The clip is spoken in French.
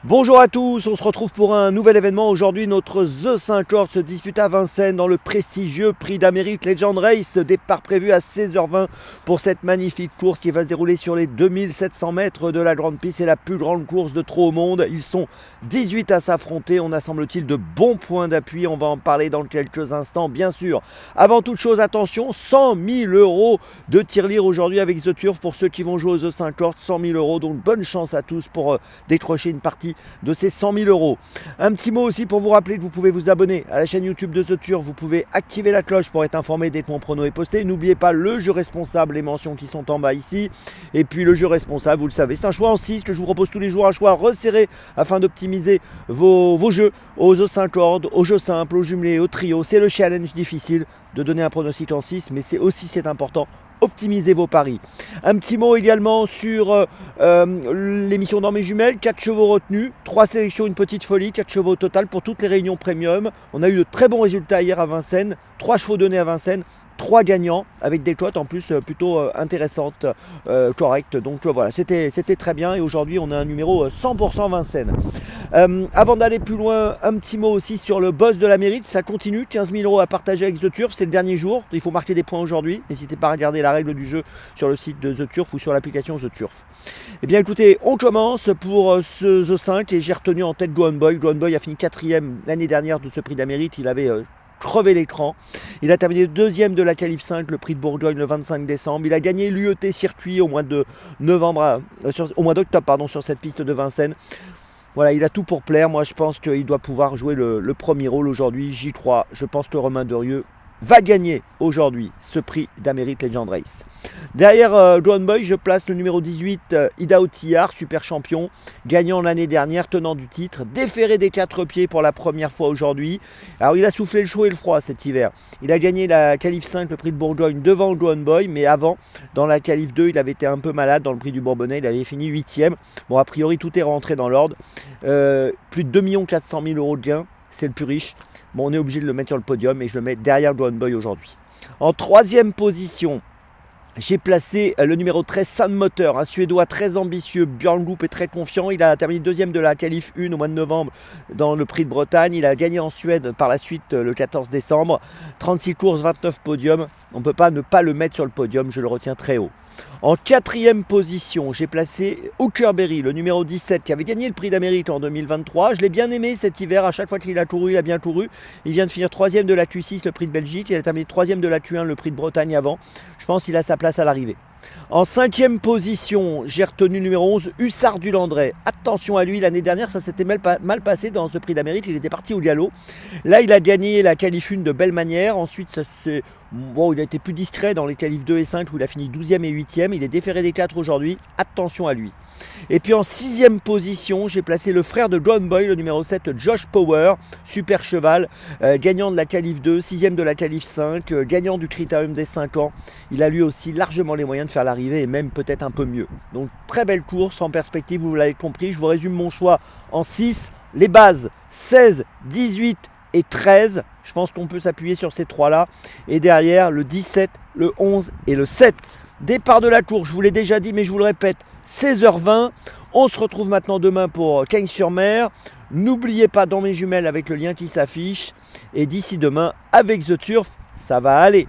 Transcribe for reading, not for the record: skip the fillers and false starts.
Bonjour à tous, on se retrouve pour un nouvel événement. Aujourd'hui, notre The Saint-Georges se dispute à Vincennes dans le prestigieux Prix d'Amérique Legend Race. Départ prévu à 16h20 pour cette magnifique course qui va se dérouler sur les 2700 mètres de la Grande Piste. C'est la plus grande course de trop au monde. Ils sont 18 à s'affronter. On a semble-t-il de bons points d'appui. On va en parler dans quelques instants, bien sûr. Avant toute chose, attention, 100 000 € de tirelire aujourd'hui avec The Turf pour ceux qui vont jouer au The Saint-Georges. 100 000 €, donc bonne chance à tous pour décrocher une partie de ces 100 000 €. Un petit mot aussi pour vous rappeler que vous pouvez vous abonner à la chaîne YouTube de The Turf, vous pouvez activer la cloche pour être informé dès que mon prono est posté. N'oubliez pas le jeu responsable, les mentions qui sont en bas ici. Et puis le jeu responsable, vous le savez, c'est un choix en 6 que je vous propose tous les jours, un choix resserré afin d'optimiser vos jeux aux os 5 cordes, aux jeux simples, aux jumelés, aux trios. C'est le challenge difficile de donner un pronostic en 6, mais c'est aussi ce qui est important. Optimisez vos paris. Un petit mot également sur l'émission dans mes jumelles. 4 chevaux retenus, 3 sélections, une petite folie, 4 chevaux au total pour toutes les réunions premium. On a eu de très bons résultats hier à Vincennes, 3 chevaux donnés à Vincennes, 3 gagnants avec des cotes en plus plutôt intéressantes, correctes. Donc voilà, c'était très bien et aujourd'hui on a un numéro 100% Vincennes. Avant d'aller plus loin, un petit mot aussi sur le boss de la mérite. Ça continue, 15 000 € à partager avec The Turf, c'est le dernier jour. Il faut marquer des points aujourd'hui. N'hésitez pas à regarder la règle du jeu sur le site de The Turf ou sur l'application The Turf. Eh bien écoutez, on commence pour ce The 5 et j'ai retenu en tête Johan Boy. Johan Boy a fini 4e l'année dernière de ce prix d'Amérique. Il avait crevé l'écran. Il a terminé deuxième de la Qualif 5, le prix de Bourgogne le 25 décembre. Il a gagné l'UET circuit au mois de au mois d'octobre sur cette piste de Vincennes. Voilà, il a tout pour plaire. Moi, je pense qu'il doit pouvoir jouer le premier rôle aujourd'hui. J'y crois. Je pense que Romain Derieux va gagner aujourd'hui ce prix d'Amérique Legend Race. Derrière Johan Boy, je place le numéro 18, Ida Otillard, super champion, gagnant l'année dernière, tenant du titre, déféré des 4 pieds pour la première fois aujourd'hui. Alors il a soufflé le chaud et le froid cet hiver. Il a gagné la Qualif 5, le prix de Bourgogne, devant Johan Boy, mais avant, dans la Qualif 2, il avait été un peu malade dans le prix du Bourbonnais, il avait fini 8e. Bon, a priori, tout est rentré dans l'ordre. Plus de 2 400 000 € de gains, c'est le plus riche. Bon, on est obligé de le mettre sur le podium et je le mets derrière Johan Boy aujourd'hui. En 3e position, j'ai placé le numéro 13, Sun Motor, un Suédois très ambitieux. Björn Goop est très confiant. Il a terminé 2e de la Qualif 1 au mois de novembre dans le prix de Bretagne. Il a gagné en Suède par la suite le 14 décembre. 36 courses, 29 podiums. On ne peut pas ne pas le mettre sur le podium, je le retiens très haut. En 4e position, j'ai placé Hooker Berry, le numéro 17, qui avait gagné le prix d'Amérique en 2023. Je l'ai bien aimé cet hiver, à chaque fois qu'il a couru, il a bien couru. Il vient de finir 3e de la Q6, le prix de Belgique. Il a terminé 3e de la Q1, le prix de Bretagne avant. Je pense qu'il a sa place à l'arrivée. En 5e position, j'ai retenu numéro 11, Hussard du Landrais. Attention à lui, l'année dernière, ça s'était mal passé dans ce prix d'Amérique. Il était parti au galop. Là, il a gagné la Qualif 1 de belle manière. Ensuite, il a été plus discret dans les Qualif 2 et 5 où il a fini 12e et 8e. Il est déféré des 4 aujourd'hui. Attention à lui. Et puis en 6e position, j'ai placé le frère de Johan Boy, le numéro 7, Josh Power, super cheval, gagnant de la Qualif 2, 6e de la Qualif 5, gagnant du Critérium des 5 ans. Il a lui aussi largement les moyens de faire l'arrivée et même peut-être un peu mieux. Donc très belle course en perspective, vous l'avez compris. Je vous résume mon choix en 6, les bases 16, 18 et 13. Je pense qu'on peut s'appuyer sur ces 3-là. Et derrière, le 17, le 11 et le 7. Départ de la course, je vous l'ai déjà dit, mais je vous le répète, 16h20. On se retrouve maintenant demain pour Cagnes-sur-Mer. N'oubliez pas dans mes jumelles avec le lien qui s'affiche. Et d'ici demain, avec The Turf, ça va aller.